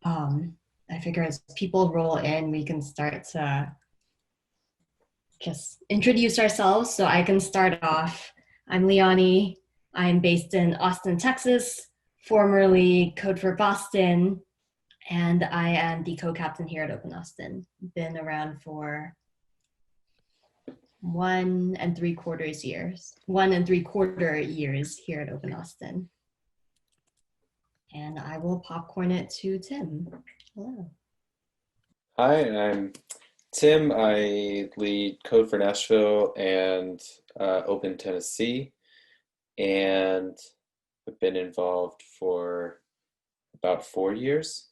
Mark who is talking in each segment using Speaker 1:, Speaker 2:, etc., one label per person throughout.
Speaker 1: I figure as people roll in, we can start to just introduce ourselves. So I can start off. I'm Leonie. I'm based in Austin, Texas, formerly Code for Boston, and I am the co-captain here at Open Austin. Been around for 1.75 years here at Open Austin. And I will popcorn it to Tim. Hello.
Speaker 2: Hi, I'm Tim. I lead Code for Nashville and Open Tennessee, and I've been involved for about 4 years.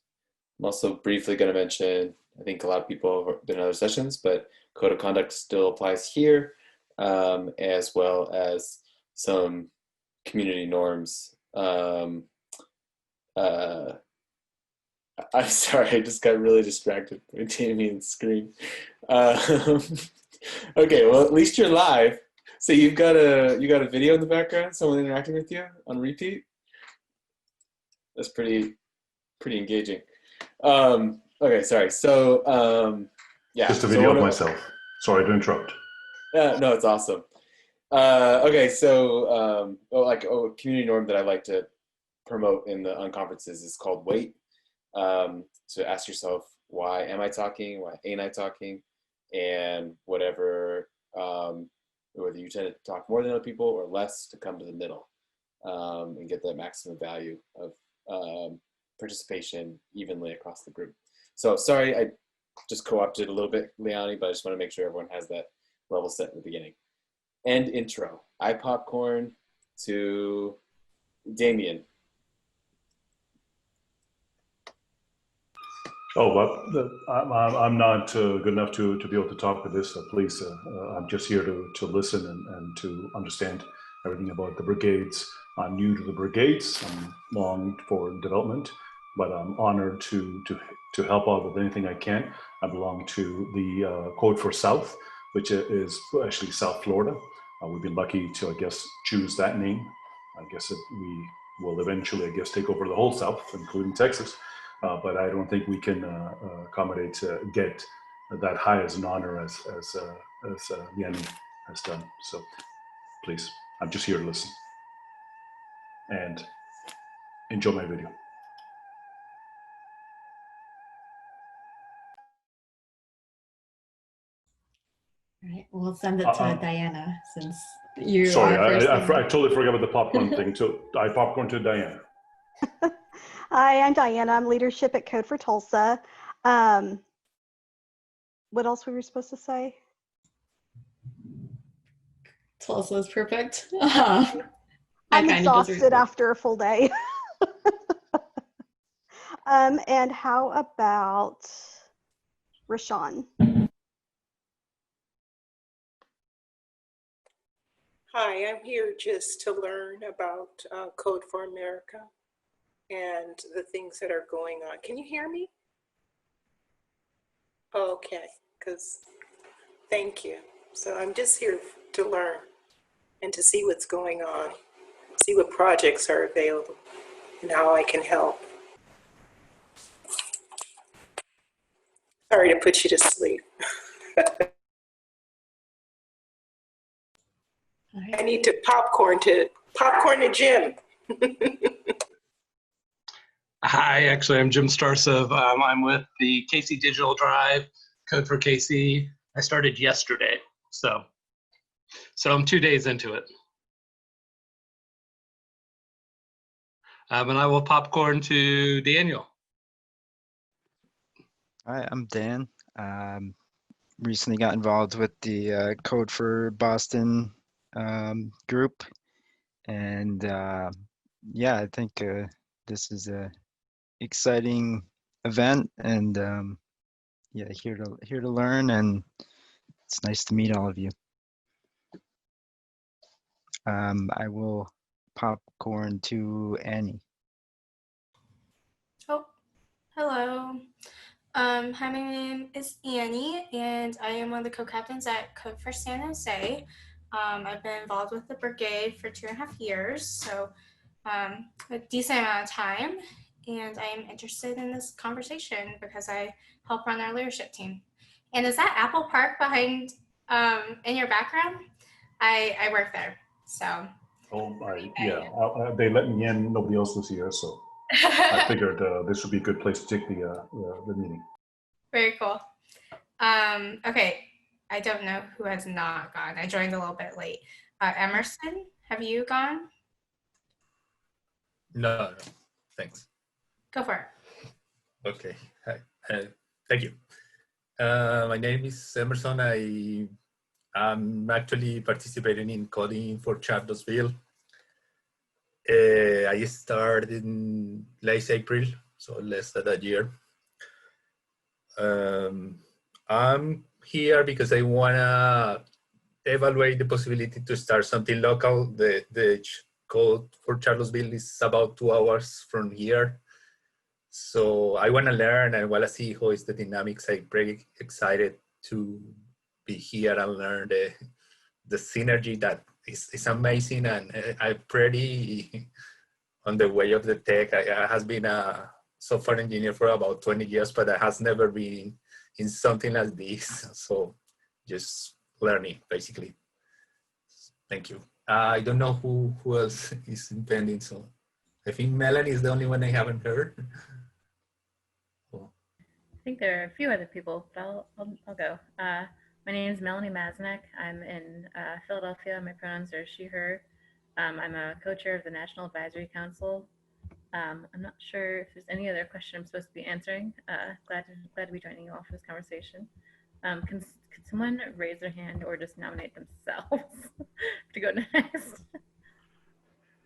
Speaker 2: I'm also briefly going to mention, I think a lot of people have been in other sessions, but Code of Conduct still applies here, as well as some community norms. Uh, I'm sorry, I just got really distracted by Damien's screen. Um, okay, well at least you're live. So you got a video in the background, someone interacting with you on repeat. That's pretty engaging. Okay, sorry. So yeah,
Speaker 3: just a video of myself. Sorry to interrupt.
Speaker 2: No, it's awesome. Okay, so a community norm that I like to promote on conferences is called WAIT. So ask yourself, why am I talking? Why ain't I talking? And whatever, whether you tend to talk more than other people or less, to come to the middle and get that maximum value of participation evenly across the group. So sorry, I just co-opted a little bit, Leonie, but I just want to make sure everyone has that level set in the beginning. And intro. I popcorn to Damien.
Speaker 3: Oh, well, I'm not good enough to be able to talk with this. Please, I'm just here to listen and to understand everything about the brigades. I'm new to the brigades. I'm long for development, but I'm honored to help out with anything I can. I belong to the Code for South, which is actually South Florida. We've been lucky to, I guess, choose that name. I guess we will eventually, I guess, take over the whole South, including Texas. But I don't think we can accommodate get that high as an honor as Yanni has done. So please, I'm just here to listen and enjoy my video.
Speaker 1: All right, we'll send it to Diana since you
Speaker 3: sorry,
Speaker 1: are
Speaker 3: I totally forgot about the popcorn thing. So I popcorn to Diana.
Speaker 4: Hi, I'm Diana. I'm leadership at Code for Tulsa. What else were we supposed to say?
Speaker 1: Tulsa is perfect.
Speaker 4: I'm exhausted after a full day. And how about Rashawn?
Speaker 5: Hi, I'm here just to learn about Code for America and the things that are going on. Can you hear me? Okay, thank you. So I'm just here to learn and to see what's going on, see what projects are available and how I can help. Sorry to put you to sleep. I need to popcorn to Jim.
Speaker 6: Hi, actually, I'm Jim Starcev. I'm with the KC Digital Drive, Code for KC. I started yesterday, so I'm 2 days into it. And I will popcorn to Daniel.
Speaker 7: Hi, I'm Dan. Recently got involved with the Code for Boston group, and yeah, I think this is a exciting event, and yeah, here to learn, and it's nice to meet all of you. I will popcorn to Annie.
Speaker 8: Oh, hello. Hi, my name is Annie, and I am one of the co-captains at Code for San Jose. I've been involved with the brigade for 2.5 years, so a decent amount of time. and I am interested in this conversation because I help run our leadership team. And is that Apple Park behind in your background? I work there, so.
Speaker 3: Oh, they let me in. Nobody else was here, so I figured this would be a good place to take the meeting.
Speaker 8: Very cool. Okay, I don't know who has not gone. I joined a little bit late. Emerson, have you gone?
Speaker 9: No, thanks.
Speaker 8: Go for it.
Speaker 9: Okay, hi. Thank you. My name is Emerson. I'm actually participating in coding for Charlottesville. I started in late April, so less than a year. I'm here because I wanna evaluate the possibility to start something local. The code for Charlottesville is about 2 hours from here. So I wanna learn, I wanna see how is the dynamics. I'm very excited to be here and learn the synergy that is amazing, and I'm pretty on the way of the tech. I has been a software engineer for about 20 years, but I has never been in something like this. So just learning, basically. Thank you. I don't know who else is pending, so I think Melanie is the only one I haven't heard.
Speaker 10: I think there are a few other people, but I'll go. My name is Melanie Masnick. I'm in Philadelphia. My pronouns are she, her. I'm a co-chair of the National Advisory Council. I'm not sure if there's any other question I'm supposed to be answering. Glad to be joining you all for this conversation. Can someone raise their hand or just nominate themselves to go next?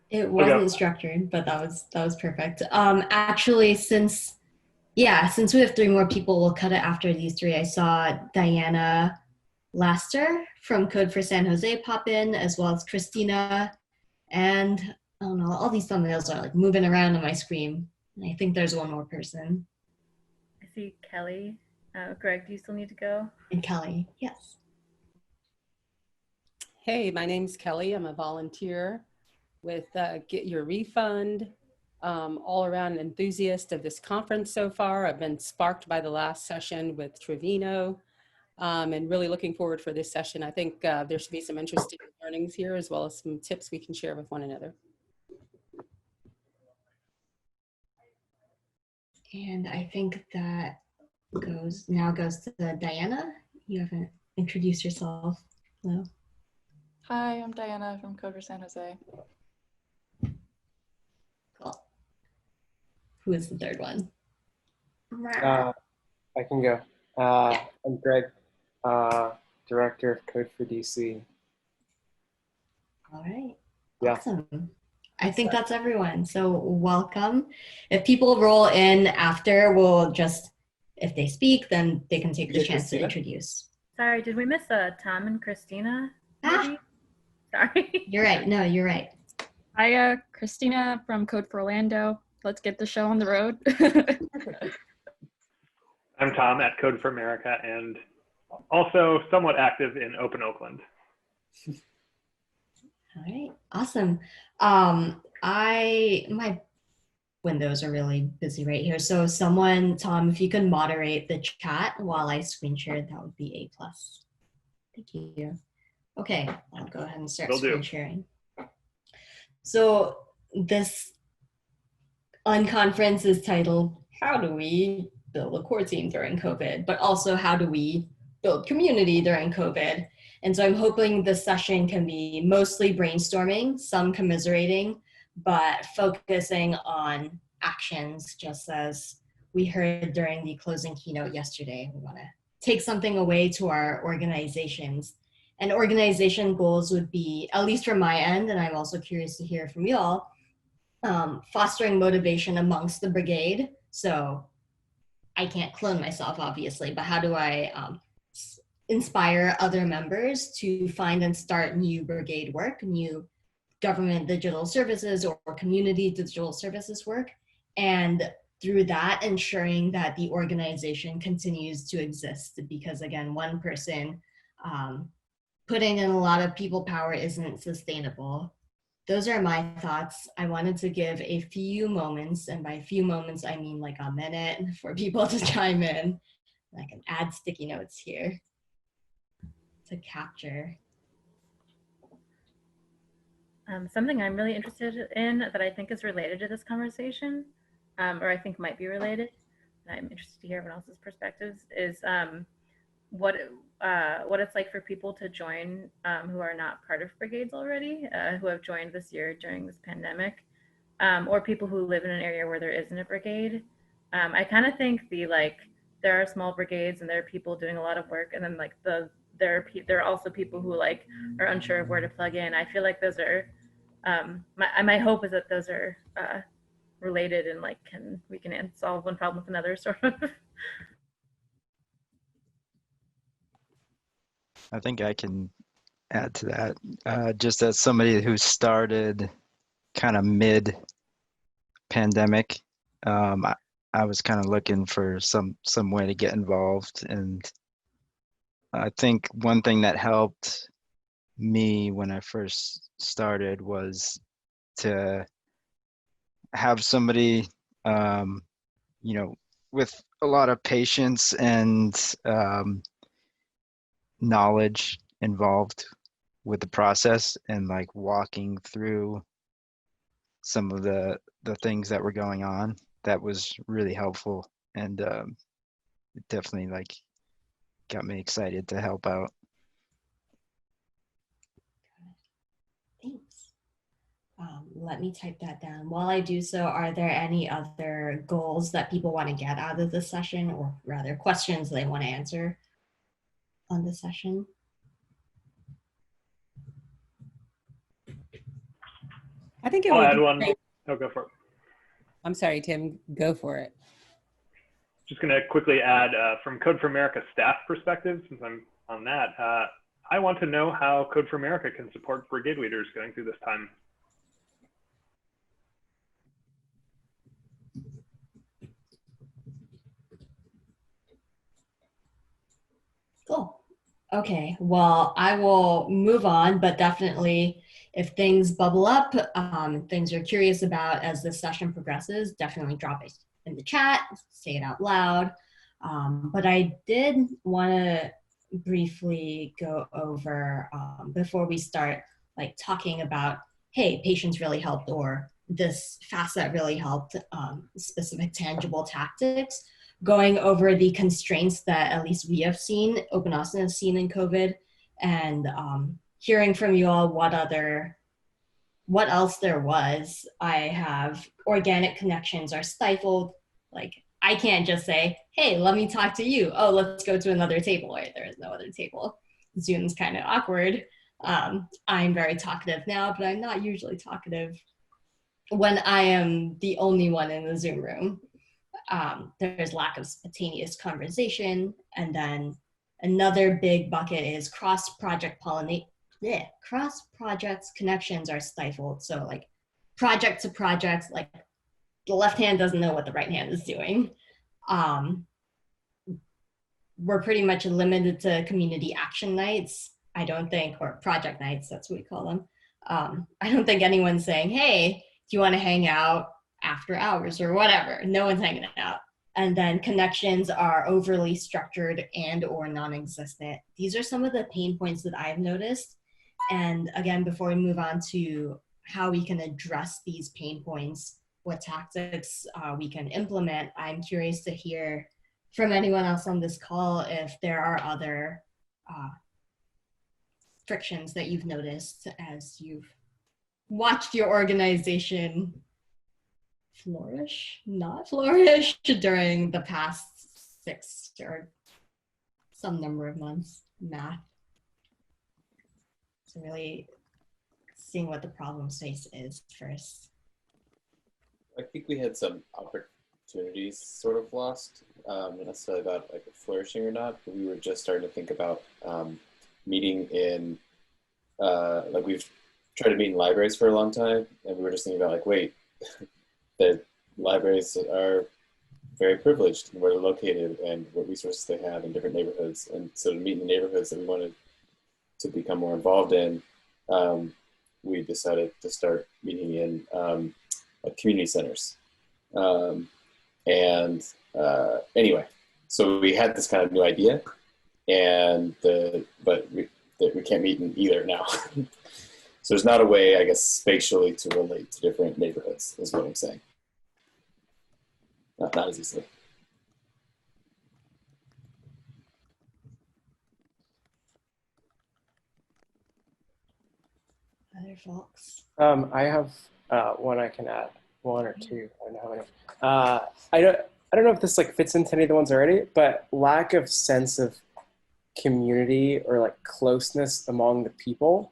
Speaker 1: It wasn't structured, but that was perfect. Actually, since we have 3 more people, we'll cut it after these 3. I saw Diana Laster from Code for San Jose pop in, as well as Christina, and I don't know, all these thumbnails are like moving around on my screen. And I think there's one more person.
Speaker 10: I see Kelly. Greg, do you still need to go?
Speaker 1: And Kelly, yes.
Speaker 11: Hey, my name's Kelly. I'm a volunteer with Get Your Refund. All around enthusiast of this conference so far. I've been sparked by the last session with Trevino, and really looking forward for this session. I think there should be some interesting learnings here, as well as some tips we can share with one another.
Speaker 1: And I think that now goes to Diana. You haven't introduced yourself. Hello.
Speaker 12: Hi, I'm Diana from Code for San Jose.
Speaker 1: Cool. Who is the third one?
Speaker 13: I can go. I'm Greg, Director of Code for DC.
Speaker 1: All right.
Speaker 13: Yeah.
Speaker 1: Awesome. I think that's everyone. So welcome. If people roll in after, we'll just, if they speak, then they can take the chance to introduce.
Speaker 10: Sorry, did we miss Tom and Christina? Maybe? Sorry.
Speaker 1: You're right. No, you're right.
Speaker 12: Hi, Christina from Code for Orlando. Let's get the show on the road.
Speaker 14: I'm Tom at Code for America and also somewhat active in Open Oakland.
Speaker 1: All right, awesome. My windows are really busy right here. So someone, Tom, if you can moderate the chat while I screen share, that would be A+. Thank you. Okay, I'll go ahead and start screen sharing. So this unconference is titled, How Do We Build a Core Team During COVID? But also, how do we build community during COVID? And so I'm hoping this session can be mostly brainstorming, some commiserating, but focusing on actions, just as we heard during the closing keynote yesterday. We want to take something away to our organizations. And organization goals would be, at least from my end, and I'm also curious to hear from you all, fostering motivation amongst the brigade. So I can't clone myself, obviously, but how do I inspire other members to find and start new brigade work, new government digital services or community digital services work, and through that ensuring that the organization continues to exist, because again, one person putting in a lot of people power isn't sustainable. those are my thoughts. I wanted to give a few moments, and by few moments, I mean like a minute for people to chime in. I can add sticky notes here to capture.
Speaker 10: Something I'm really interested in that I think is related to this conversation, or I think might be related, and I'm interested to hear everyone else's perspectives, is what it's like for people to join who are not part of brigades already, who have joined this year during this pandemic, or people who live in an area where there isn't a brigade. I kind of think there are small brigades and there are people doing a lot of work, and then there are also people who are unsure of where to plug in. I feel like those are my hope is that those are related and we can solve one problem with another, sort of.
Speaker 7: I think I can add to that. Just as somebody who started kind of mid-pandemic, I was kind of looking for some way to get involved, and I think one thing that helped me when I first started was to have somebody, with a lot of patience and knowledge involved with the process, and walking through some of the things that were going on. That was really helpful, and it definitely got me excited to help out.
Speaker 1: Thanks. Let me type that down. While I do so, are there any other goals that people want to get out of the session, or rather questions they want to answer on the session?
Speaker 11: I think it
Speaker 14: I'll
Speaker 11: would
Speaker 14: add
Speaker 11: be
Speaker 14: one.
Speaker 11: great.
Speaker 14: Oh, go for it.
Speaker 11: I'm sorry, Tim, go for it.
Speaker 14: Just going to quickly add from Code for America staff perspective, since I'm on that, I want to know how Code for America can support brigade leaders going through this time.
Speaker 1: Cool. Okay, well, I will move on, but definitely if things bubble up, things you're curious about as the session progresses, definitely drop it in the chat, say it out loud. But I did want to briefly go over, before we start talking about, hey, patients really helped, or this facet really helped, specific tangible tactics, going over the constraints that at least we have seen, Open Austin has seen in COVID, and hearing from you all what else there was. I have organic connections are stifled. I can't just say, hey, let me talk to you. Oh, let's go to another table. Right? There is no other table. Zoom's kind of awkward. I'm very talkative now, but I'm not usually talkative when I am the only one in the Zoom room. There's lack of spontaneous conversation. And then another big bucket is cross-project cross-projects connections are stifled. So project to project, the left hand doesn't know what the right hand is doing. We're pretty much limited to community action nights, I don't think, or project nights, that's what we call them. I don't think anyone's saying, hey, do you want to hang out after hours or whatever? No one's hanging out. And then connections are overly structured and or non-existent. These are some of the pain points that I've noticed. And again, before we move on to how we can address these pain points, what tactics we can implement, I'm curious to hear from anyone else on this call if there are other frictions that you've noticed as you've watched your organization flourish, not flourish, during the past 6 or some number of months, math. So really seeing what the problem space is first.
Speaker 2: I think we had some opportunities sort of lost, not necessarily about flourishing or not, but we were just starting to think about meeting in, we've tried to meet in libraries for a long time, and we were just thinking about wait, the libraries are very privileged in where they're located and what resources they have in different neighborhoods. And so to meet in the neighborhoods that we wanted to become more involved in, we decided to start meeting in like community centers. Anyway, so we had this kind of new idea, but we can't meet in either now. So there's not a way, I guess, spatially to relate to different neighborhoods, is what I'm saying. Not as easily.
Speaker 1: Other folks?
Speaker 13: I have one I can add, one or two. I don't know how many. I don't know if this like fits into any of the ones already, but lack of sense of community or like closeness among the people.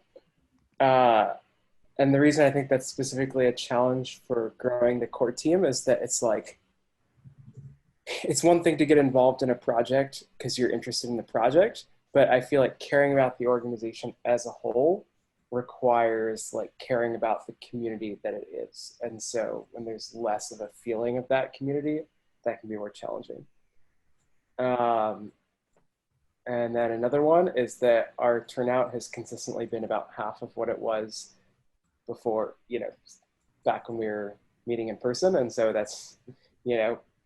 Speaker 13: And the reason I think that's specifically a challenge for growing the core team is that it's like, it's one thing to get involved in a project because you're interested in the project, but I feel like caring about the organization as a whole requires like caring about the community that it is. And so when there's less of a feeling of that community, that can be more challenging. And then another one is that our turnout has consistently been about half of what it was before, back when we were meeting in person. And so that's,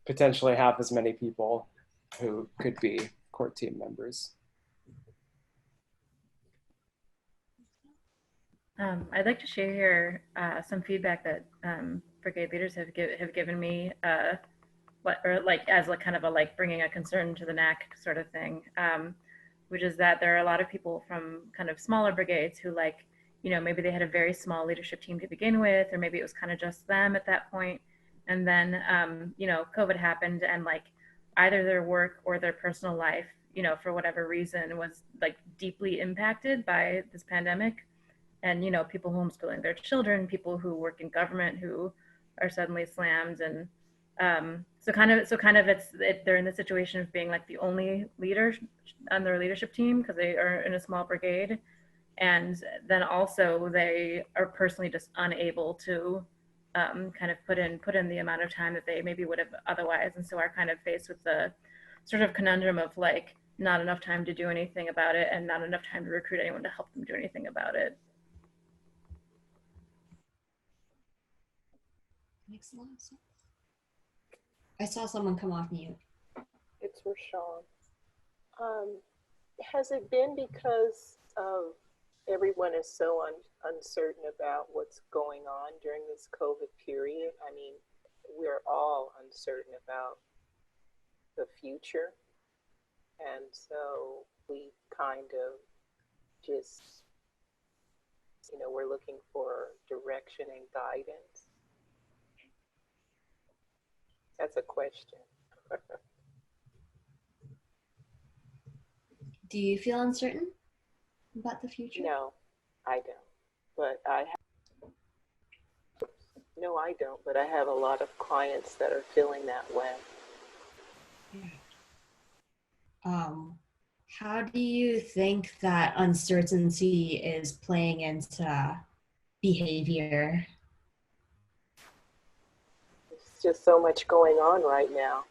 Speaker 13: potentially half as many people who could be core team members.
Speaker 10: I'd like to share here some feedback that brigade leaders have given me, as like kind of a like bringing a concern to the NAC sort of thing, which is that there are a lot of people from kind of smaller brigades who maybe they had a very small leadership team to begin with, or maybe it was kind of just them at that point. And then, COVID happened and like either their work or their personal life, for whatever reason was like deeply impacted by this pandemic. And, people homeschooling their children, people who work in government who are suddenly slammed. And so kind of they're in the situation of being like the only leader on their leadership team because they are in a small brigade. And then also they are personally just unable to kind of put in the amount of time that they maybe would have otherwise. And so are kind of faced with the sort of conundrum of like not enough time to do anything about it and not enough time to recruit anyone to help them do anything about it.
Speaker 1: Makes a lot of sense. I saw someone come off mute.
Speaker 5: It's Rashawn. Has it been because everyone is so uncertain about what's going on during this COVID period? I mean, we're all uncertain about the future. And so we kind of just, we're looking for direction and guidance. That's a question.
Speaker 1: Do you feel uncertain about the future?
Speaker 5: No, I don't. But I have a lot of clients that are feeling that way.
Speaker 1: How do you think that uncertainty is playing into behavior?
Speaker 5: There's just so much going on right now.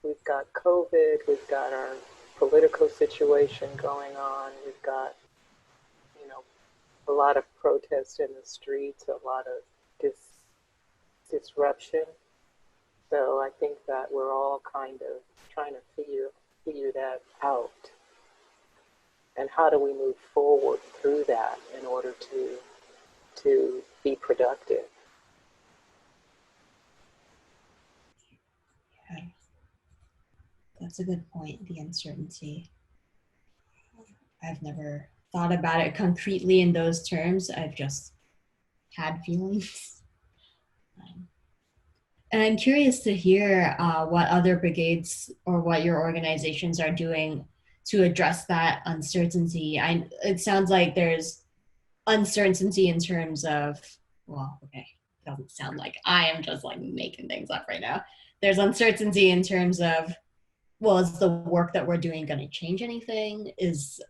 Speaker 5: We've got COVID, we've got our political situation going on, we've got, a lot of protests in the streets, a lot of disruption. So I think that we're all kind of trying to figure that out. And how do we move forward through that in order to be productive?
Speaker 1: Yeah. That's a good point, the uncertainty. I've never thought about it concretely in those terms. I've just had feelings. And I'm curious to hear what other brigades or what your organizations are doing to address that uncertainty. It sounds like there's uncertainty in terms of, it doesn't sound like I am just like making things up right now. There's uncertainty in terms of, is the work that we're doing going to change anything? Is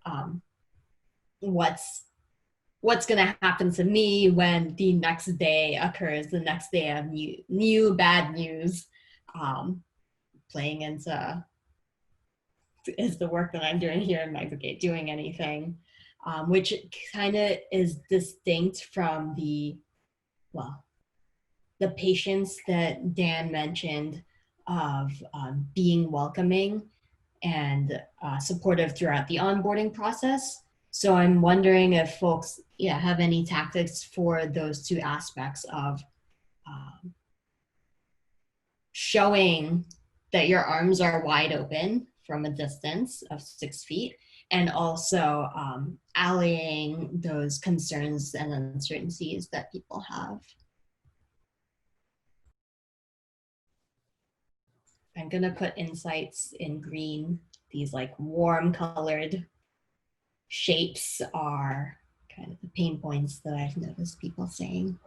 Speaker 1: what's going to happen to me when the next day occurs, the next day of new bad news, playing into, is the work that I'm doing here in my brigade doing anything? which kind of is distinct from the patience that Dan mentioned of being welcoming and supportive throughout the onboarding process. So I'm wondering if folks have any tactics for those two aspects of showing that your arms are wide open from a distance of 6 feet, and also allaying those concerns and uncertainties that people have. I'm gonna put insights in green. These like warm colored shapes are kind of the pain points that I've noticed people saying.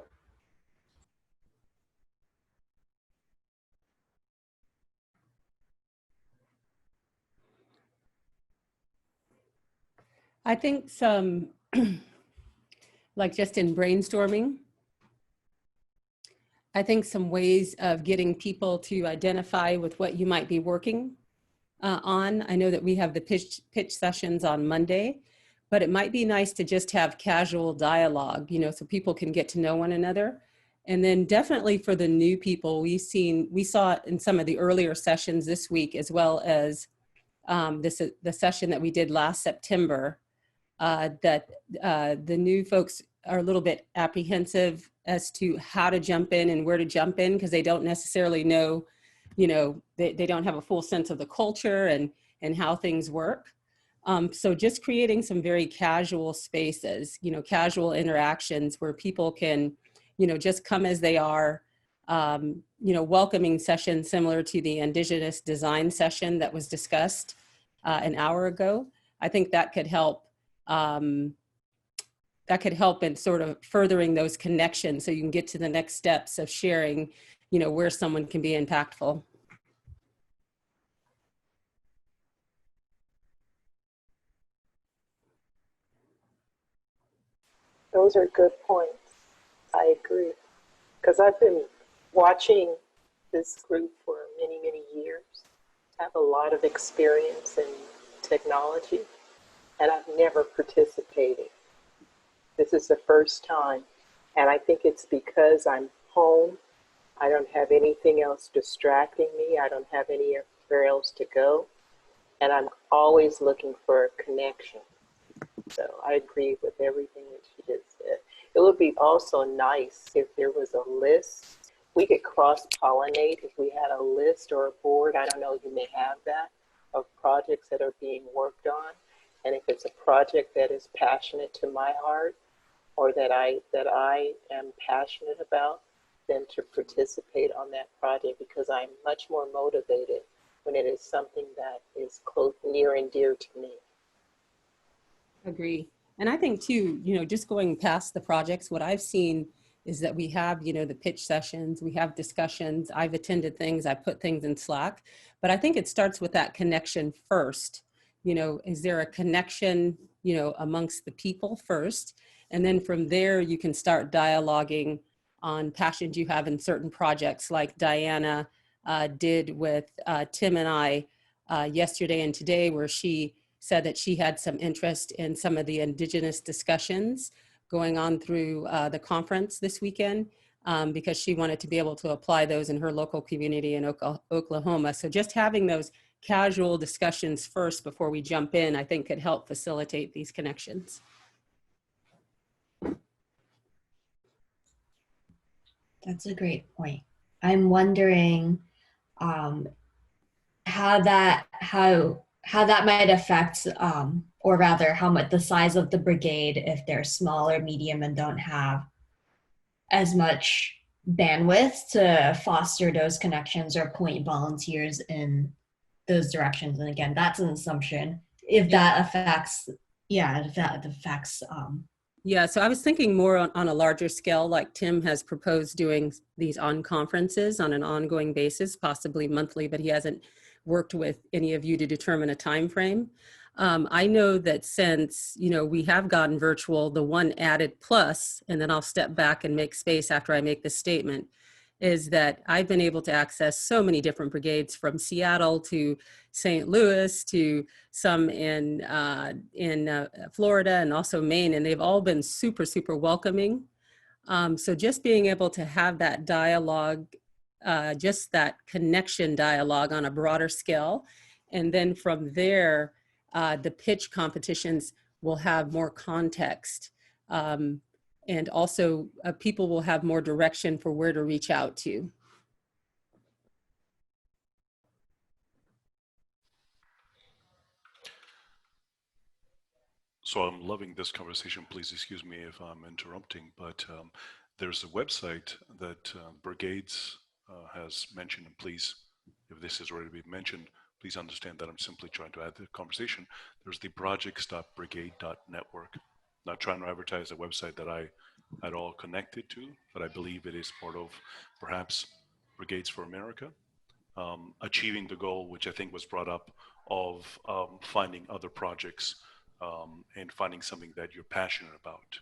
Speaker 11: I think some, like just in brainstorming, I think some ways of getting people to identify with what you might be working on. I know that we have the pitch sessions on Monday, but it might be nice to just have casual dialogue, so people can get to know one another. And then definitely for the new people, we saw it in some of the earlier sessions this week, as well as the session that we did last September, that the new folks are a little bit apprehensive as to how to jump in and where to jump in, because they don't necessarily know, they don't have a full sense of the culture and how things work. So just creating some very casual spaces, casual interactions where people can, just come as they are, welcoming sessions similar to the Indigenous design session that was discussed an hour ago. I think that could help. That could help in sort of furthering those connections so you can get to the next steps of sharing, where someone can be impactful.
Speaker 5: Those are good points. I agree. Because I've been watching this group for many, many years. I have a lot of experience in technology, and I've never participated. This is the first time, and I think it's because I'm home. I don't have anything else distracting me. I don't have anywhere else to go, and I'm always looking for a connection. So I agree with everything that she just said. It would be also nice if there was a list. We could cross-pollinate if we had a list or a board. I don't know, you may have that, of projects that are being worked on. And if it's a project that is passionate to my heart, or that I am passionate about, then to participate on that project, because I'm much more motivated when it is something that is close, near and dear to me.
Speaker 11: Agree. And I think too, just going past the projects, what I've seen is that we have, the pitch sessions, we have discussions. I've attended things, I put things in Slack, but I think it starts with that connection first. Is there a connection, amongst the people first? And then from there, you can start dialoguing on passions you have in certain projects, like Diana did with Tim and I yesterday and today, where she said that she had some interest in some of the Indigenous discussions going on through the conference this weekend, because she wanted to be able to apply those in her local community in Oklahoma. So just having those casual discussions first before we jump in, I think could help facilitate these connections.
Speaker 1: That's a great point. I'm wondering how that might affect, or rather how much the size of the brigade, if they're small or medium and don't have as much bandwidth to foster those connections or point volunteers in those directions. And again, that's an assumption. If that affects,
Speaker 11: Yeah, so I was thinking more on a larger scale, like Tim has proposed doing these on-conferences on an ongoing basis, possibly monthly, but he hasn't worked with any of you to determine a time frame. I know that since, we have gotten virtual, the one added plus, and then I'll step back and make space after I make this statement, is that I've been able to access so many different brigades, from Seattle to St. Louis to some in Florida and also Maine, and they've all been super, super welcoming. So just being able to have that dialogue, just that connection dialogue on a broader scale, and then from there, the pitch competitions will have more context. And also people will have more direction for where to reach out to.
Speaker 3: So I'm loving this conversation. Please excuse me if I'm interrupting, but there's a website that Brigades has mentioned, and please, if this has already been mentioned, please understand that I'm simply trying to add to the conversation. There's the projects.brigade.network. Not trying to advertise a website that I at all connected to, but I believe it is part of perhaps Brigades for America, achieving the goal, which I think was brought up, of finding other projects and finding something that you're passionate about.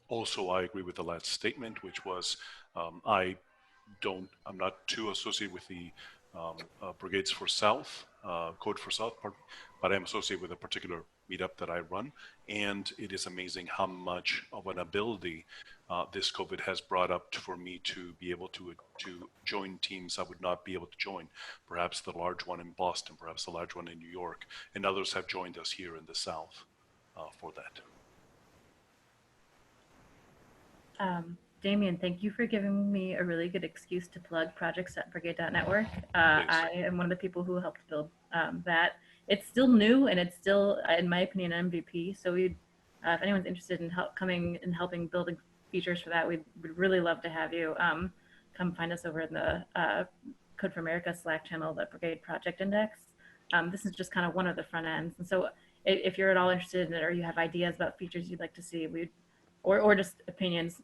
Speaker 3: Also, I agree with the last statement, which was I'm not too associated with the Brigades for South, Code for South, but I'm associated with a particular meetup that I run, and it is amazing how much of an ability this COVID has brought up for me to be able to join teams I would not be able to join. Perhaps the large one in Boston, perhaps the large one in New York, and others have joined us here in the South for that.
Speaker 10: Damien, thank you for giving me a really good excuse to plug projects.brigade.network. I am one of the people who helped build that. It's still new, and it's still, in my opinion, MVP. So if anyone's interested in helping building features for that, we'd really love to have you come find us over in the Code for America Slack channel, the Brigade Project Index. This is just kind of one of the front ends. And so if you're at all interested in it, or you have ideas about features you'd like to see, or just opinions,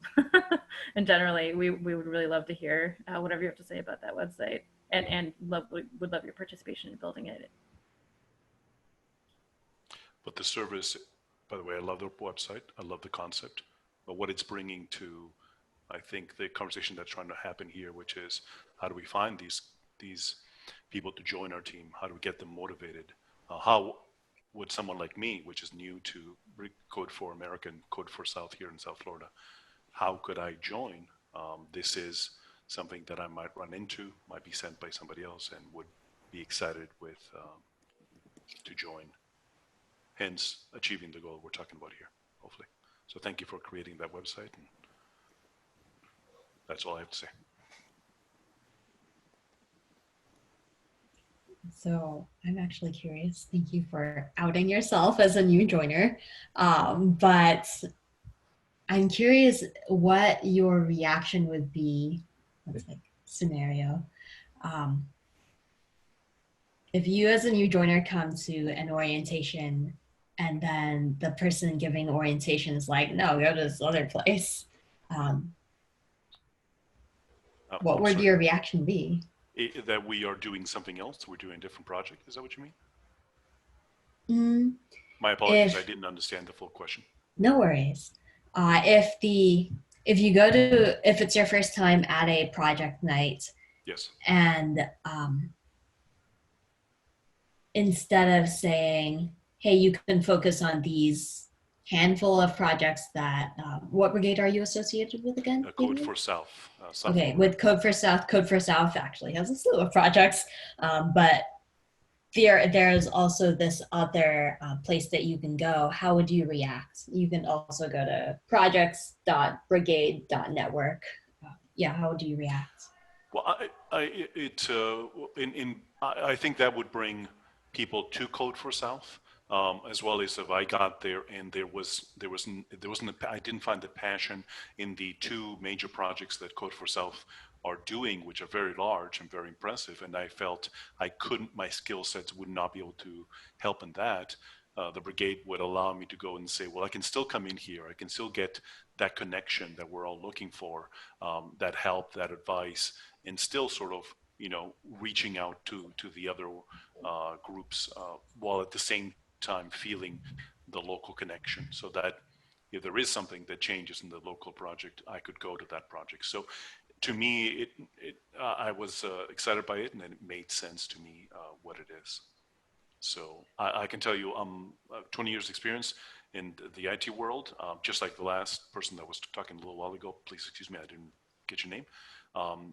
Speaker 10: and generally, we would really love to hear whatever you have to say about that website, and would love your participation in building it.
Speaker 3: But the service, by the way, I love the website, I love the concept, but what it's bringing to, I think, the conversation that's trying to happen here, which is how do we find these people to join our team? How do we get them motivated? How would someone like me, which is new to Code for America and Code for South here in South Florida, how could I join? This is something that I might run into, might be sent by somebody else, and would be excited with to join. Hence, achieving the goal we're talking about here, hopefully. So thank you for creating that website. And that's all I have to say.
Speaker 1: So I'm actually curious. Thank you for outing yourself as a new joiner. But I'm curious what your reaction would be. Let's like scenario. If you as a new joiner come to an orientation and then the person giving orientation is like, no, go to this other place. What would your reaction be?
Speaker 3: That we are doing something else? We're doing a different project? Is that what you
Speaker 1: mean?
Speaker 3: My apologies, I didn't understand the full question.
Speaker 1: No worries. If it's your first time at a project night,
Speaker 3: yes,
Speaker 1: and instead of saying, hey, you can focus on these handful of projects that, what brigade are you associated with again?
Speaker 3: Code for South.
Speaker 1: Okay, with Code for South actually has a slew of projects, but there's also this other place that you can go. How would you react? You can also go to projects.brigade.network. Yeah, how would you react?
Speaker 3: Well, I think that would bring people to Code for South, as well as if I got there and I didn't find the passion in the two major projects that Code for South are doing, which are very large and very impressive, and I felt my skill sets would not be able to help in that. The brigade would allow me to go and say, well, I can still come in here. I can still get that connection that we're all looking for, that help, that advice, and still sort of, reaching out to the other groups, while at the same time feeling the local connection, so that if there is something that changes in the local project, I could go to that project. So to me, I was excited by it, and it made sense to me what it is. So I can tell you, I'm 20 years experience in the IT world, just like the last person that was talking a little while ago. Please excuse me, I didn't get your name.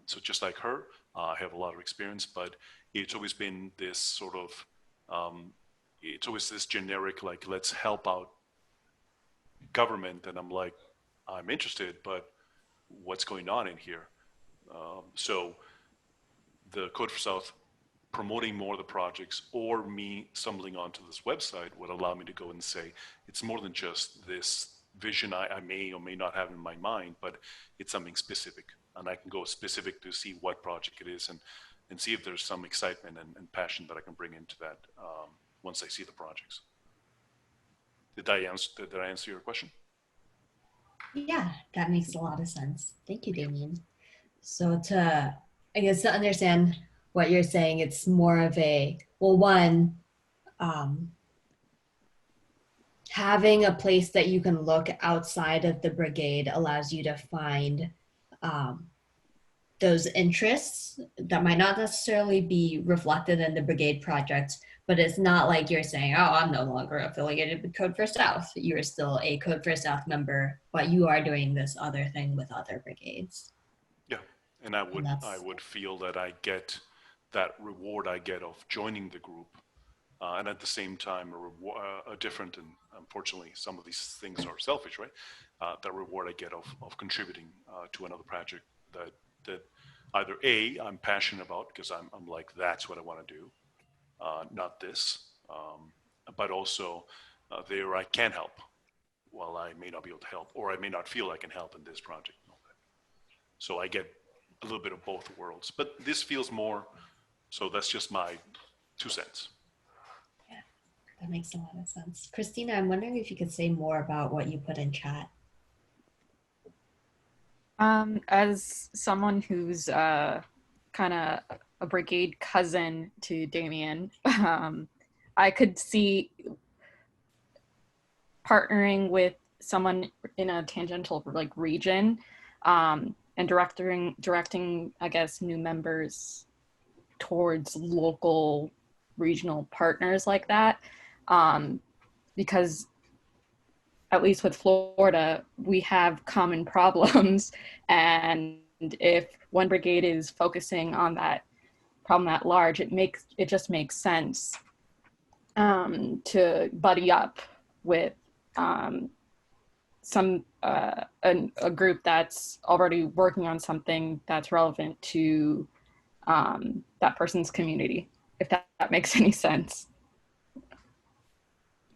Speaker 3: So just like her, I have a lot of experience, but it's always been this sort of, it's always this generic, like, let's help out government. And I'm like, I'm interested, but what's going on in here? So the Code for South promoting more of the projects, or me stumbling onto this website, would allow me to go and say, it's more than just this vision I may or may not have in my mind, but it's something specific. And I can go specific to see what project it is, and see if there's some excitement and passion that I can bring into that once I see the projects. Did I answer your question?
Speaker 1: Yeah, that makes a lot of sense. Thank you, Damien. So I guess to understand what you're saying, it's more of a, well, one, having a place that you can look outside of the brigade allows you to find those interests that might not necessarily be reflected in the brigade project, but it's not like you're saying, oh, I'm no longer affiliated with Code for South. You're still a Code for South member, but you are doing this other thing with other brigades. Yeah,
Speaker 3: and I would feel that I get that reward I get of joining the group, and at the same time a different, and unfortunately some of these things are selfish, right? The reward I get of contributing to another project that either A, I'm passionate about, because I'm like, that's what I want to do, not this, but also there I can help while I may not be able to help, or I may not feel I can help in this project. So I get a little bit of both worlds, but this feels more, so that's just my 2 cents.
Speaker 1: Yeah, that makes a lot of sense. Christina, I'm wondering if you could say more about what you put in chat.
Speaker 12: As someone who's kind of a brigade cousin to Damien, I could see partnering with someone in a tangential like region and directing, I guess, new members towards local regional partners like that, because at least with Florida, we have common problems. And if one brigade is focusing on that problem at large, it just makes sense to buddy up with a group that's already working on something that's relevant to that person's community, if that makes any sense.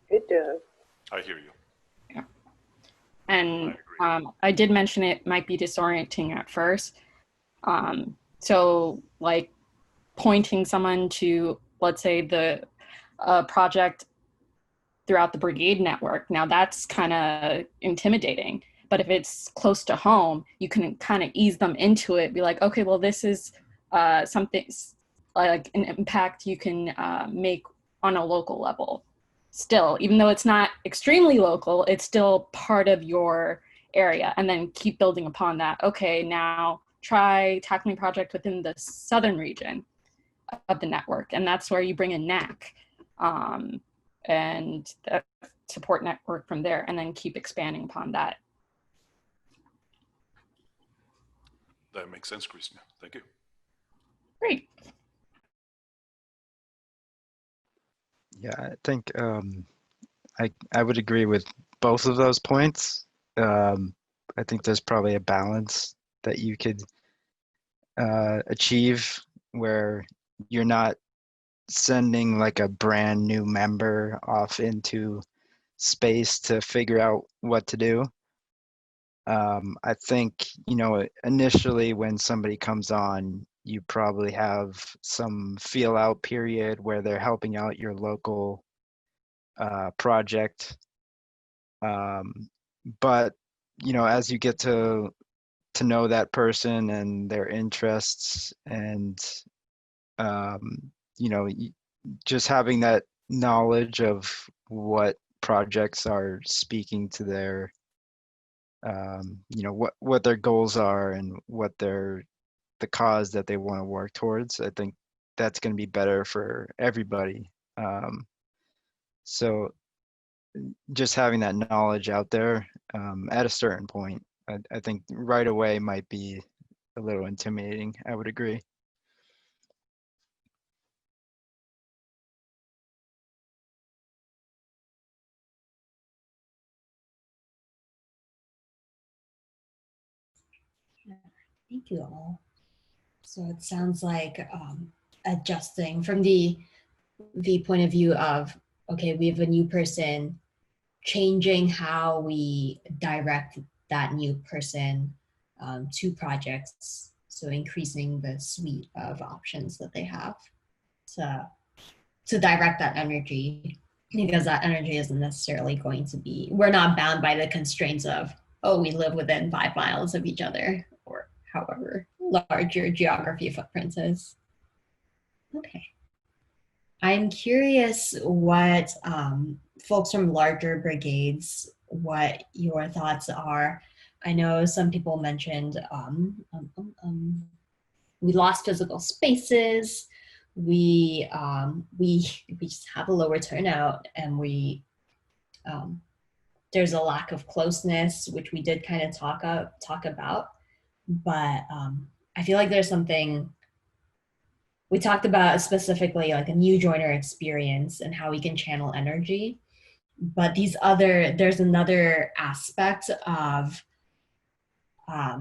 Speaker 5: It does.
Speaker 3: I hear you.
Speaker 12: Yeah. And I did mention it might be disorienting at first. So like pointing someone to, let's say, the project throughout the brigade network, now that's kind of intimidating. But if it's close to home, you can kind of ease them into it, be like, okay, well, this is something like an impact you can make on a local level. Still, even though it's not extremely local, it's still part of your area, and then keep building upon that. Okay, now try tackling a project within the southern region of the network, and that's where you bring in NAC and the support network from there, and then keep expanding upon that.
Speaker 3: That makes sense, Christina. Thank you.
Speaker 12: Great.
Speaker 7: Yeah, I think I would agree with both of those points. I think there's probably a balance that you could achieve where you're not sending like a brand new member off into space to figure out what to do. I think, initially when somebody comes on, you probably have some feel out period where they're helping out your local project. But, as you get to know that person and their interests and, just having that knowledge of what projects are speaking to their you know, what their goals are and what the cause that they want to work towards. I think that's going to be better for everybody. So just having that knowledge out there at a certain point, I think right away might be a little intimidating. I would agree.
Speaker 1: Thank you all. So it sounds like adjusting from the point of view of, okay, we have a new person, changing how we direct that new person to projects. So increasing the suite of options that they have to direct that energy, because that energy isn't necessarily going to be, we're not bound by the constraints of, oh, we live within 5 miles of each other, or however large your geography footprint is. Okay. I'm curious what folks from larger brigades, what your thoughts are. I know some people mentioned we lost physical spaces, we just have a lower turnout, and there's a lack of closeness, which we did kind of talk about, but I feel like there's something we talked about, specifically like a new joiner experience and how we can channel energy. But there's another aspect of I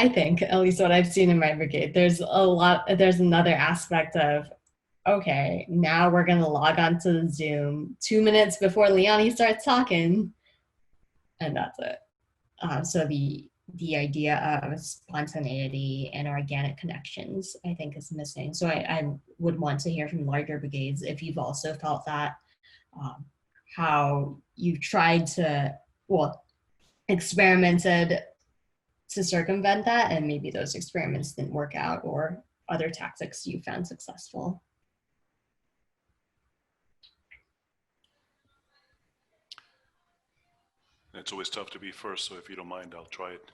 Speaker 1: think, at least what I've seen in my brigade, there's another aspect of, okay, now we're gonna log on to the Zoom 2 minutes before Leonie starts talking, and that's it. So the idea of spontaneity and organic connections, I think, is missing. So I would want to hear from larger brigades if you've also felt that, how you've tried to, experimented to circumvent that, and maybe those experiments didn't work out, or other tactics you found successful.
Speaker 3: It's always tough to be first, so if you don't mind, I'll try it.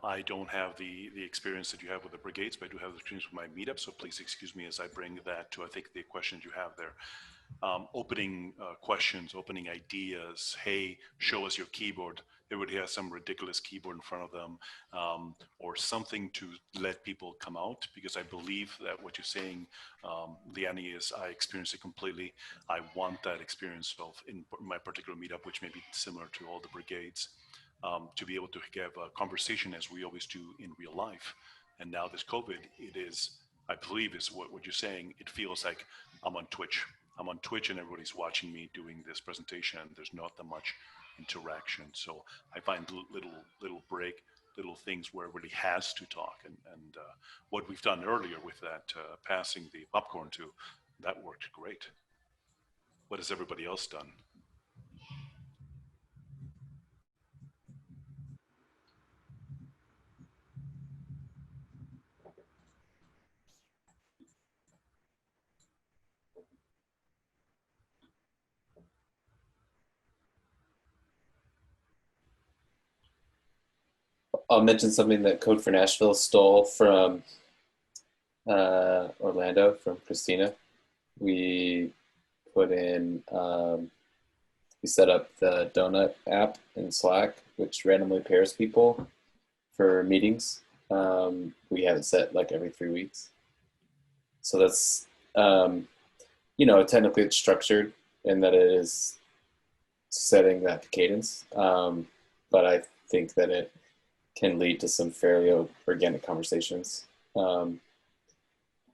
Speaker 3: I don't have the experience that you have with the brigades, but I do have the experience with my meetup, so please excuse me as I bring that to, I think, the questions you have there. Opening questions, opening ideas. Hey, show us your keyboard. Everybody has some ridiculous keyboard in front of them, or something to let people come out, because I believe that what you're saying, Leonie, is I experienced it completely. I want that experience of in my particular meetup, which may be similar to all the brigades, to be able to have a conversation as we always do in real life. And now this COVID, it is, I believe is what you're saying. It feels like I'm on Twitch. I'm on Twitch and everybody's watching me doing this presentation. There's not that much interaction. So I find little things where everybody has to talk. And what we've done earlier with that, passing the popcorn to, that worked great. What has everybody else done?
Speaker 2: I'll mention something that Code for Nashville stole from Orlando, from Christina. We put in, we set up the Donut app in Slack, which randomly pairs people for meetings. We have it set like every 3 weeks. So that's, technically it's structured in that it is setting that cadence. But I think that it can lead to some fairly organic conversations. And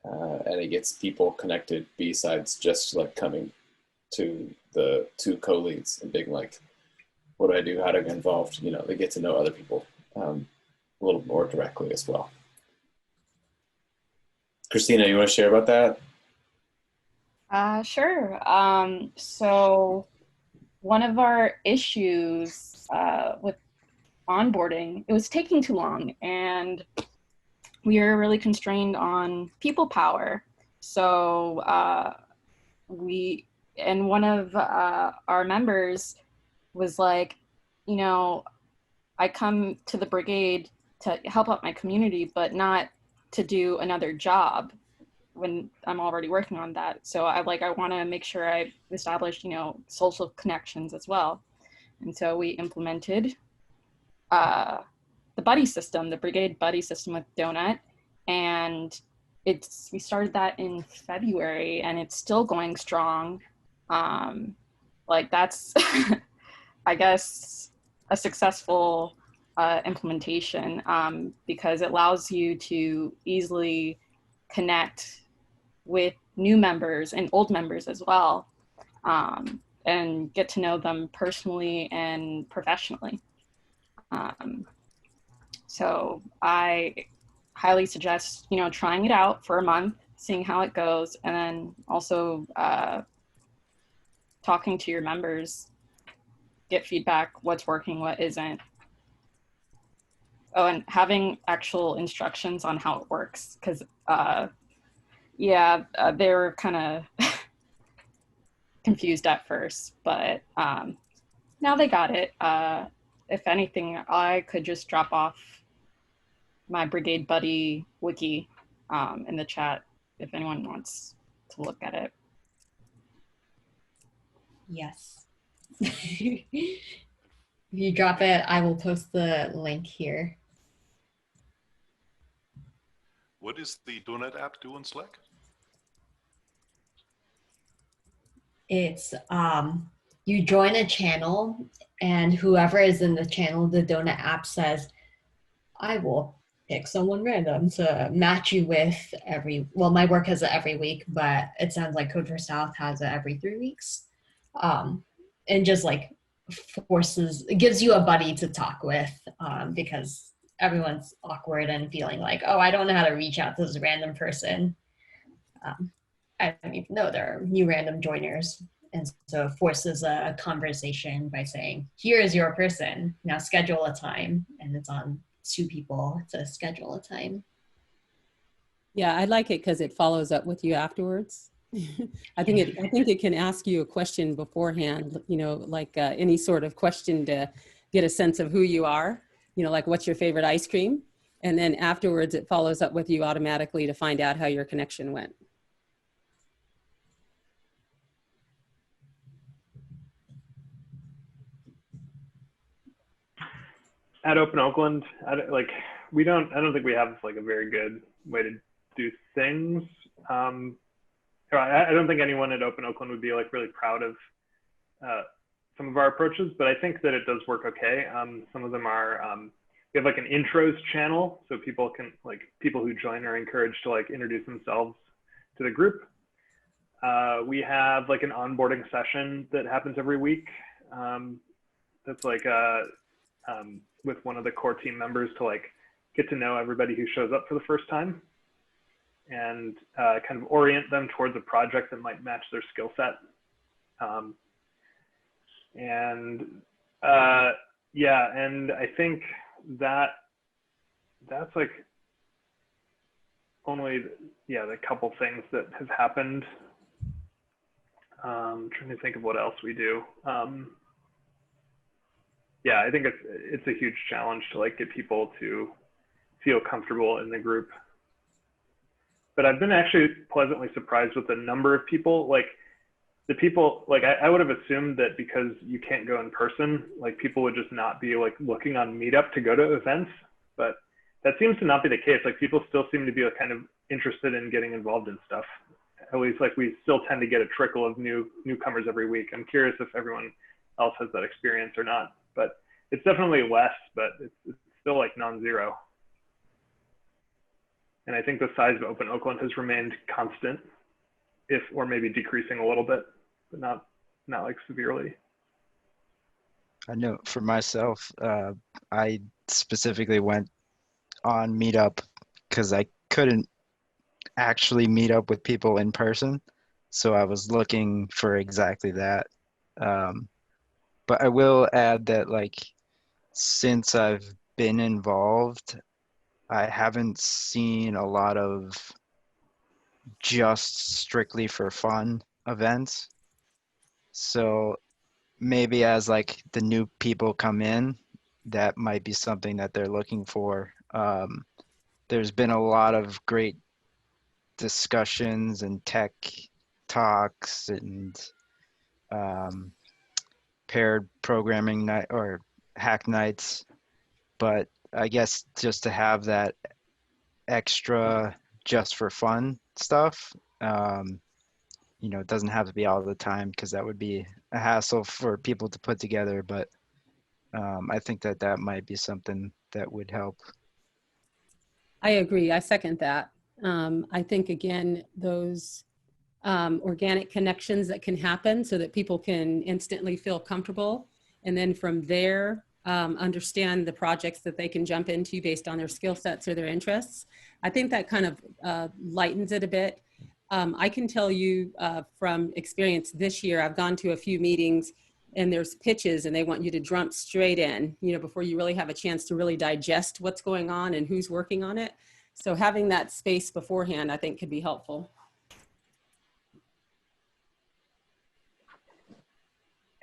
Speaker 2: it gets people connected besides just like coming to the two co-leads and being like, what do I do? How do I get involved? They get to know other people a little more directly as well. Christina, you want to share about that?
Speaker 12: Sure. So one of our issues with onboarding, it was taking too long, and we are really constrained on people power. So we and one of our members was like, you know, I come to the brigade to help out my community, but not to do another job when I'm already working on that. So I want to make sure I've established, you know, social connections as well. And so we implemented the buddy system, the brigade buddy system with Donut. And we started that in February and it's still going strong. That's, I guess, a successful implementation because it allows you to easily connect with new members and old members as well, and get to know them personally and professionally. So I highly suggest, you know, trying it out for a month, seeing how it goes, and then also talking to your members, get feedback, what's working, what isn't. Oh, and having actual instructions on how it works, because they were kind of confused at first, but now they got it. If anything, I could just drop off my Brigade Buddy wiki in the chat if anyone wants to look at it.
Speaker 1: Yes. If you drop it, I will post the link here.
Speaker 15: What does the Donut app do on Slack?
Speaker 1: It's you join a channel and whoever is in the channel, the Donut app says, I will pick someone random to match you with my work has it every week, but it sounds like Code for South has it every 3 weeks. And just like it gives you a buddy to talk with because everyone's awkward and feeling like, oh, I don't know how to reach out to this random person. I don't even know there are new random joiners. And so it forces a conversation by saying, here is your person, now schedule a time. And it's on 2 people to schedule a time.
Speaker 11: Yeah, I like it because it follows up with you afterwards. I think it can ask you a question beforehand, you know, like any sort of question to get a sense of who you are, you know, like what's your favorite ice cream? And then afterwards it follows up with you automatically to find out how your connection went.
Speaker 14: At Open Oakland, I don't think we have like a very good way to do things. I don't think anyone at Open Oakland would be like really proud of some of our approaches, but I think that it does work okay. Some of them are, we have like an intros channel, so people who join are encouraged to like introduce themselves to the group. We have like an onboarding session that happens every week. That's like with one of the core team members to like get to know everybody who shows up for the first time and kind of orient them towards a project that might match their skill set. And I think that's like only the couple things that have happened. I'm trying to think of what else we do. I think it's a huge challenge to like get people to feel comfortable in the group. But I've been actually pleasantly surprised with the number of people. Like the people, like I would have assumed that because you can't go in person, like people would just not be like looking on Meetup to go to events. But that seems to not be the case. Like people still seem to be like, kind of interested in getting involved in stuff. At least like we still tend to get a trickle of newcomers every week. I'm curious if everyone else has that experience or not. But it's definitely less, but it's still like non-zero. And I think the size of Open Oakland has remained constant, or maybe decreasing a little bit, but not like severely.
Speaker 7: I know for myself, I specifically went on Meetup because I couldn't actually meet up with people in person. So I was looking for exactly that. But I will add that like, since I've been involved, I haven't seen a lot of just strictly for fun events. So maybe as like the new people come in, that might be something that they're looking for. There's been a lot of great discussions and tech talks and paired programming night or hack nights, but I guess just to have that extra just for fun stuff, you know, it doesn't have to be all the time because that would be a hassle for people to put together, but I think that that might be something that would help.
Speaker 11: I agree. I second that. I think, again, those organic connections that can happen so that people can instantly feel comfortable. And then from there, understand the projects that they can jump into based on their skill sets or their interests. I think that kind of lightens it a bit. I can tell you from experience this year, I've gone to a few meetings and there's pitches and they want you to jump straight in, you know, before you really have a chance to really digest what's going on and who's working on it. So having that space beforehand, I think, could be helpful.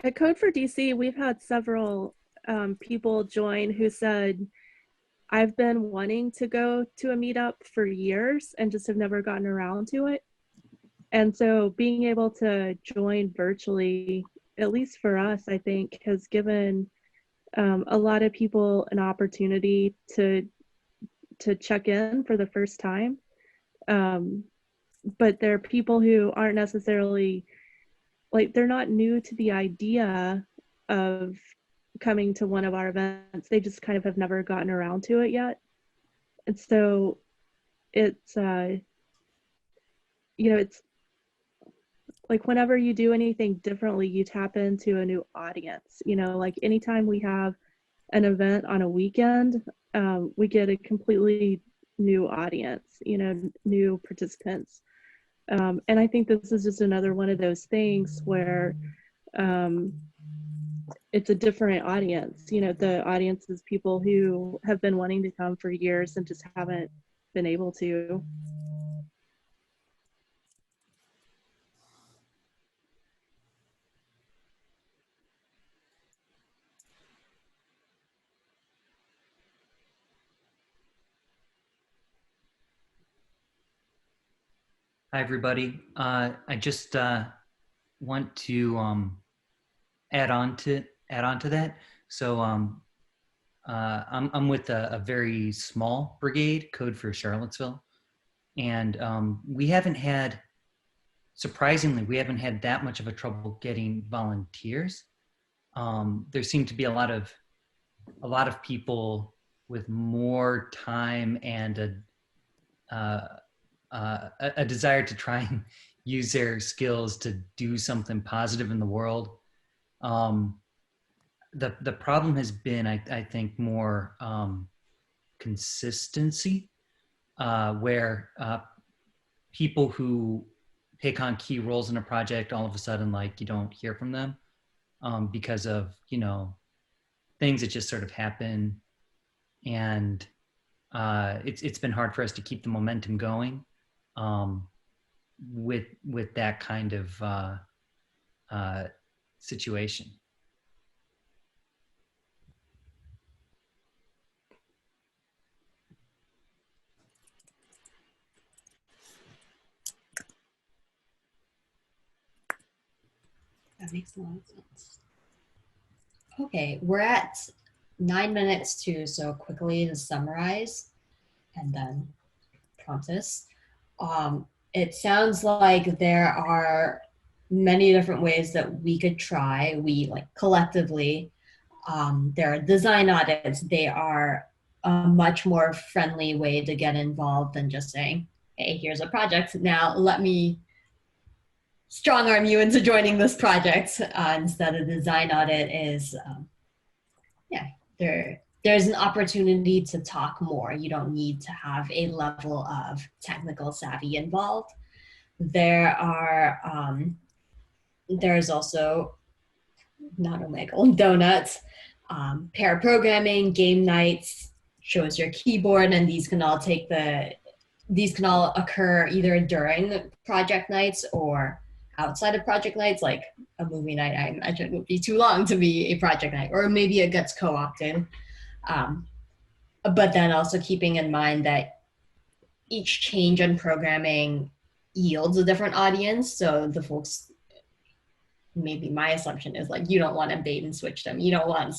Speaker 16: At Code for DC, we've had several people join who said, I've been wanting to go to a meetup for years and just have never gotten around to it. And so being able to join virtually, at least for us, I think, has given a lot of people an opportunity to check in for the first time. But there are people who aren't necessarily, like, they're not new to the idea of coming to one of our events. They just kind of have never gotten around to it yet. And so it's, you know, it's like whenever you do anything differently, you tap into a new audience. You know, like anytime we have an event on a weekend, we get a completely new audience, you know, new participants. And I think this is just another one of those things where it's a different audience. You know, the audience is people who have been wanting to come for years and just haven't been able to.
Speaker 17: Hi, everybody. I just want to add on to that. So I'm with a very small brigade, Code for Charlottesville, and surprisingly, we haven't had that much of a trouble getting volunteers. There seem to be a lot of people with more time and a desire to try and use their skills to do something positive in the world. The problem has been, I think, more consistency, where people who take on key roles in a project, all of a sudden, like, you don't hear from them because of, you know, things that just sort of happen. And it's been hard for us to keep the momentum going with that kind of situation.
Speaker 1: That makes a lot of sense. Okay, we're at 9 minutes too, so quickly to summarize and then prompt us. It sounds like there are many different ways that we could try. We, like, collectively, there are design audits. They are a much more friendly way to get involved than just saying, hey, here's a project. Now let me strong arm you into joining this project. Instead, a design audit is, there's an opportunity to talk more. You don't need to have a level of technical savvy involved. There's also, not Omegle, donuts, pair programming, game nights, shows your keyboard, and these can all occur either during project nights or outside of project nights, like a movie night, I imagine would be too long to be a project night, or maybe it gets co-opted. But then also keeping in mind that each change in programming yields a different audience. So the folks, maybe my assumption is like, you don't want to bait and switch them. You don't want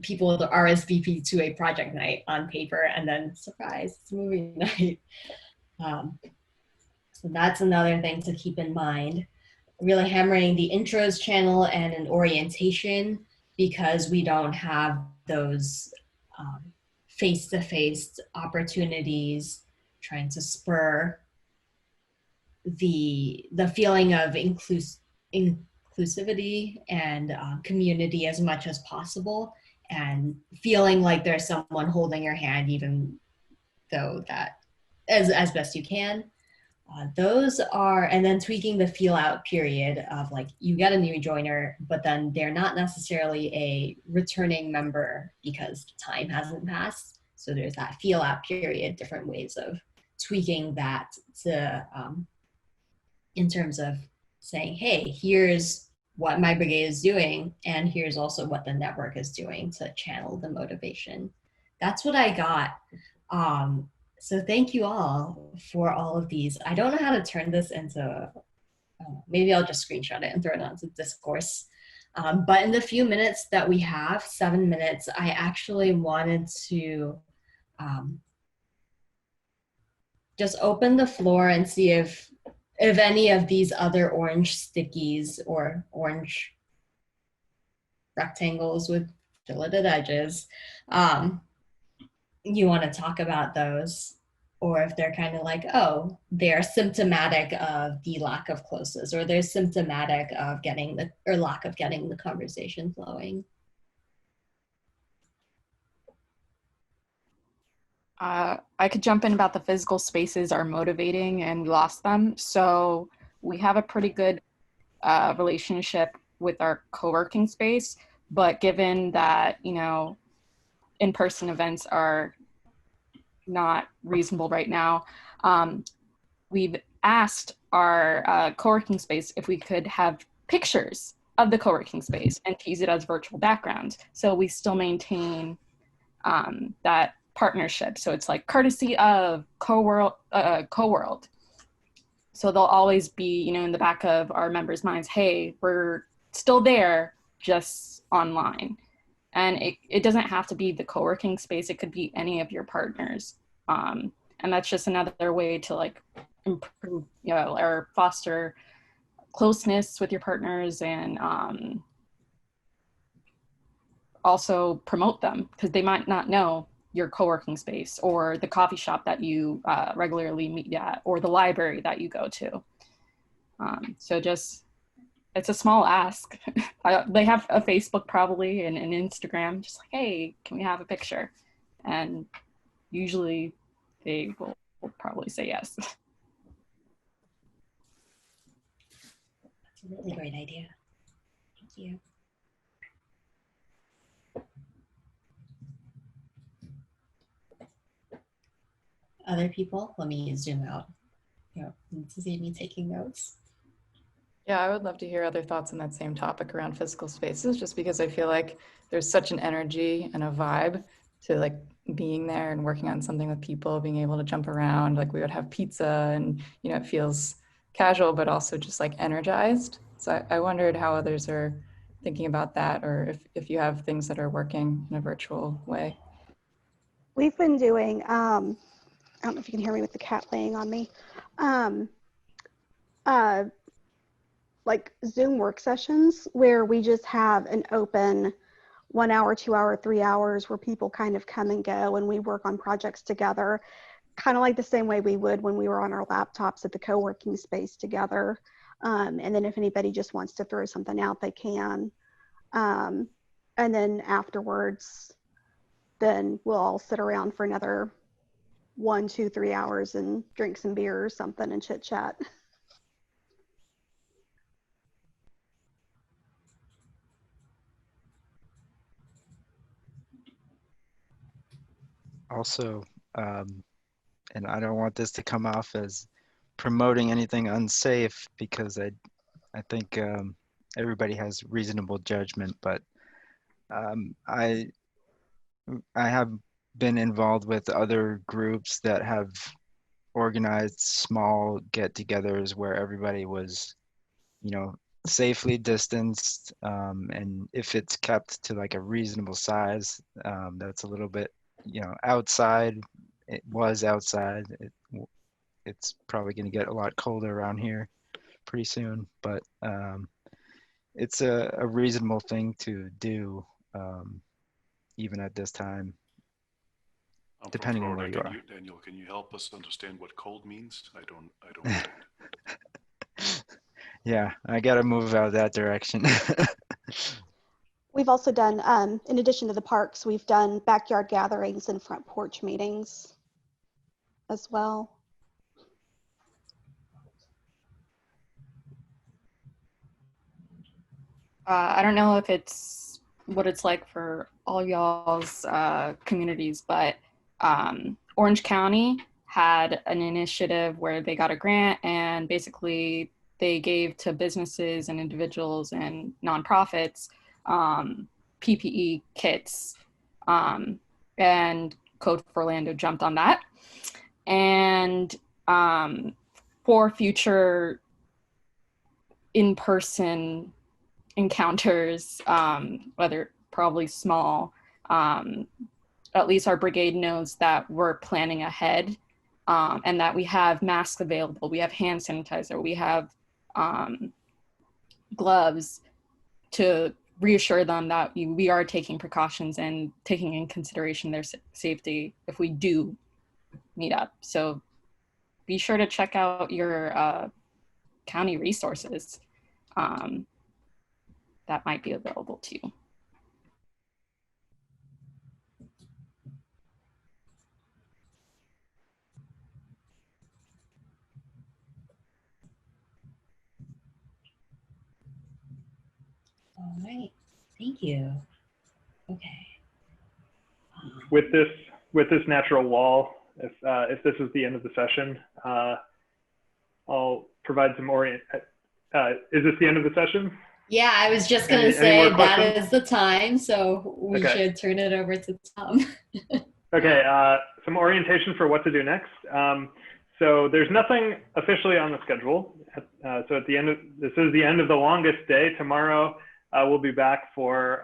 Speaker 1: people to RSVP to a project night on paper and then surprise, it's movie night. So that's another thing to keep in mind. Really hammering the intros channel and an orientation, because we don't have those face-to-face opportunities, trying to spur the feeling of inclusivity and community as much as possible, and feeling like there's someone holding your hand, even though that as best you can. Those are, and then tweaking the feel out period of like, you get a new joiner, but then they're not necessarily a returning member because time hasn't passed. So there's that feel out period, different ways of tweaking that to, in terms of saying, hey, here's what my brigade is doing, and here's also what the network is doing to channel the motivation. That's what I got. So thank you all for all of these. I don't know how to turn this into, maybe I'll just screenshot it and throw it onto Discourse. But in the few minutes that we have, 7 minutes, I actually wanted to just open the floor and see if any of these other orange stickies or orange rectangles with filleted edges, you want to talk about those, or if they're kind of like, oh, they're symptomatic of the lack of closeness, or they're symptomatic of lack of getting the conversation flowing.
Speaker 12: I could jump in about the physical spaces are motivating and we lost them. So we have a pretty good relationship with our co-working space, but given that, you know, in-person events are not reasonable right now, we've asked our co-working space if we could have pictures of the co-working space and to use it as virtual background. So we still maintain that partnership. So it's like courtesy of CoWorld. So they'll always be, you know, in the back of our members' minds, hey, we're still there, just online. And it doesn't have to be the co-working space. It could be any of your partners. And that's just another way to like improve, you know, or foster closeness with your partners, and also promote them, because they might not know your co-working space or the coffee shop that you regularly meet at, or the library that you go to. So just, it's a small ask. They have a Facebook probably and an Instagram, just like, hey, can we have a picture? And usually they will probably say yes.
Speaker 1: That's a really great idea. Thank you. Other people? Let me zoom out. You know, to see me taking notes.
Speaker 18: Yeah, I would love to hear other thoughts on that same topic around physical spaces, just because I feel like there's such an energy and a vibe to like being there and working on something with people, being able to jump around. Like we would have pizza and, you know, it feels casual, but also just like energized. So I wondered how others are thinking about that, or if you have things that are working in a virtual way.
Speaker 4: We've been doing, I don't know if you can hear me with the cat laying on me, like Zoom work sessions where we just have an open 1 hour, 2 hour, 3 hours where people kind of come and go and we work on projects together, kind of like the same way we would when we were on our laptops at the co-working space together. And then if anybody just wants to throw something out, they can. And then afterwards, then we'll all sit around for another 1, 2, 3 hours and drink some beer or something and chit chat.
Speaker 7: Also, and I don't want this to come off as promoting anything unsafe, because I think everybody has reasonable judgment, but I have been involved with other groups that have organized small get-togethers where everybody was, safely distanced, and if it's kept to like a reasonable size, that's a little bit, outside. It was outside. It's probably going to get a lot colder around here pretty soon, but it's a reasonable thing to do, even at this time,
Speaker 15: I'm from
Speaker 7: depending on where
Speaker 15: Florida.
Speaker 7: you are.
Speaker 15: Daniel, can you help us understand what cold means? I don't understand.
Speaker 7: Yeah, I got to move out that direction.
Speaker 4: We've also done, in addition to the parks, we've done backyard gatherings and front porch meetings as well.
Speaker 12: I don't know if it's what it's like for all y'all's communities, but Orange County had an initiative where they got a grant and basically they gave to businesses and individuals and nonprofits PPE kits, and Code for Orlando jumped on that. And for future in-person encounters, whether probably small, at least our brigade knows that we're planning ahead, and that we have masks available, we have hand sanitizer, we have gloves to reassure them that we are taking precautions and taking in consideration their safety if we do meet up. So be sure to check out your county resources. That might be available to you.
Speaker 1: All right, thank you. Okay.
Speaker 14: With this natural wall, if this is the end of the session, I'll provide some is this the end of the session?
Speaker 1: Yeah, I was just going to say that is the time, so we should turn it over to Tom.
Speaker 14: Okay, some orientation for what to do next. So there's nothing officially on the schedule. So at the end of, this is the end of the longest day. Tomorrow we'll be back for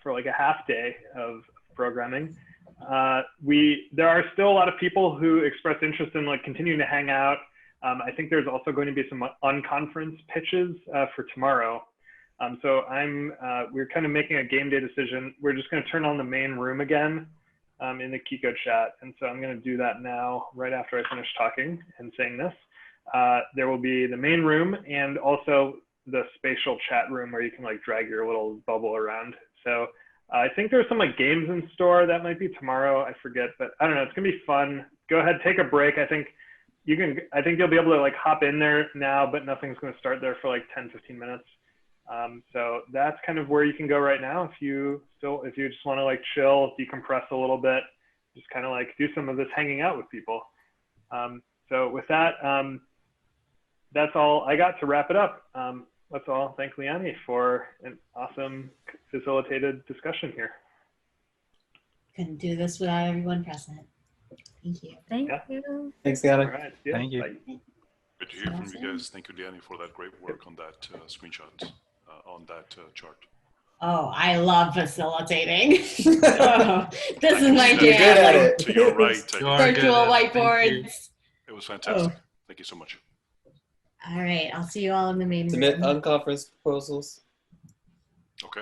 Speaker 14: like a half day of programming. There are still a lot of people who express interest in like continuing to hang out. I think there's also going to be some unconference pitches for tomorrow. So we're kind of making a game day decision. We're just going to turn on the main room again in the Kiko chat. And so I'm going to do that now, right after I finish talking and saying this. There will be the main room and also the spatial chat room where you can like drag your little bubble around. So I think there's some like games in store that might be tomorrow. I forget, but I don't know. It's going to be fun. Go ahead, take a break. I think you'll be able to like hop in there now, but nothing's going to start there for like 10, 15 minutes. So that's kind of where you can go right now. If you just want to like chill, decompress a little bit, just kind of like do some of this hanging out with people. So with that, that's all I got to wrap it up. Let's all thank Liani for an awesome facilitated discussion here.
Speaker 1: Couldn't do this without everyone present. Thank you.
Speaker 8: Thank you.
Speaker 13: Thanks, Liani.
Speaker 14: All right,
Speaker 7: Thank you.
Speaker 14: Bye.
Speaker 15: Good to hear from you guys. Thank you, Liani, for that great work on that screenshot, on that chart.
Speaker 1: Oh, I love facilitating. Oh, this is my
Speaker 15: You're
Speaker 1: jam.
Speaker 13: good at it.
Speaker 15: To your right.
Speaker 1: Virtual whiteboards.
Speaker 15: It was fantastic. Thank you so much.
Speaker 1: All right, I'll see you all in the main
Speaker 13: Submit
Speaker 1: room.
Speaker 13: unconference proposals.
Speaker 15: Okay.